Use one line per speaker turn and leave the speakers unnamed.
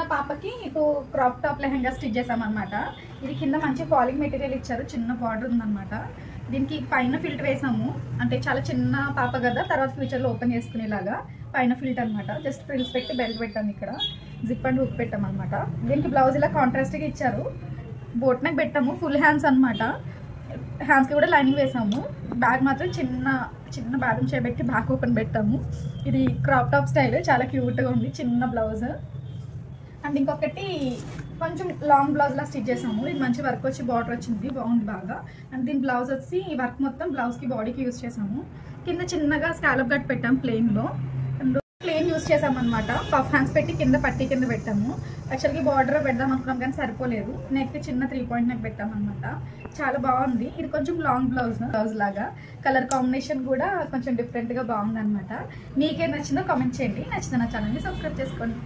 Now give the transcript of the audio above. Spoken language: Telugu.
చిన్న పాపకి ఇప్పుడు క్రాప్ టాప్ లెహంగా స్టిచ్ చేసామన్నమాట. ఇది కింద మంచి ఫాలింగ్ మెటీరియల్ ఇచ్చారు, చిన్న బార్డర్ ఉందన్నమాట. దీనికి పైన ఫిల్టర్ వేసాము, అంటే చాలా చిన్న పాప కదా, తర్వాత ఫ్యూచర్లో ఓపెన్ చేసుకునేలాగా పైన ఫిల్టర్ అనమాట. జస్ట్ ఫ్రిల్స్ పెట్టి బెల్ట్ పెట్టాము, ఇక్కడ జిప్ అండ్ హుక్ పెట్టామన్నమాట. దీనికి బ్లౌజ్ ఇలా కాంట్రాస్ట్గా ఇచ్చారు, బోట్ నెక్ పెట్టాము, ఫుల్ హ్యాండ్స్ అనమాట. హ్యాండ్స్కి కూడా లైనింగ్ వేసాము. బ్యాగ్ మాత్రం చిన్న బ్యాగ్ చేయబెట్టి బ్యాక్ ఓపెన్ పెట్టాము. ఇది క్రాప్ టాప్ స్టైల్, చాలా క్యూట్గా ఉంది, చిన్న బ్లౌజ్. అండ్ ఇంకొకటి కొంచెం లాంగ్ బ్లౌజ్లా స్టిచ్ చేసాము. ఇది మంచి వర్క్ వచ్చి బార్డర్ వచ్చింది, బాగుంది బాగా. అండ్ దీని బ్లౌజ్ వచ్చి ఈ వర్క్ మొత్తం బ్లౌజ్కి బాడీకి యూజ్ చేసాము. కింద చిన్నగా స్కాలప్ కట్ పెట్టాము ప్లెయిన్లో. అండ్ ప్లెయిన్ యూజ్ చేసామన్నమాట. పఫ్ హ్యాండ్స్ పెట్టి కింద పట్టీ కింద పెట్టాము. యాక్చువల్గా బార్డర్ పెడదాం అనుకున్నాం కానీ సరిపోలేదు, నెక్ చిన్న 3 పాయింట్ నెక్ పెట్టామన్నమాట. చాలా బాగుంది. ఇది కొంచెం లాంగ్ బ్లౌజ్ లాగా, కలర్ కాంబినేషన్ కూడా కొంచెం డిఫరెంట్గా బాగుంది అనమాట. మీకేం నచ్చిందో కామెంట్ చేయండి. నచ్చిన నా ఛానల్ని సబ్స్క్రైబ్ చేసుకోండి.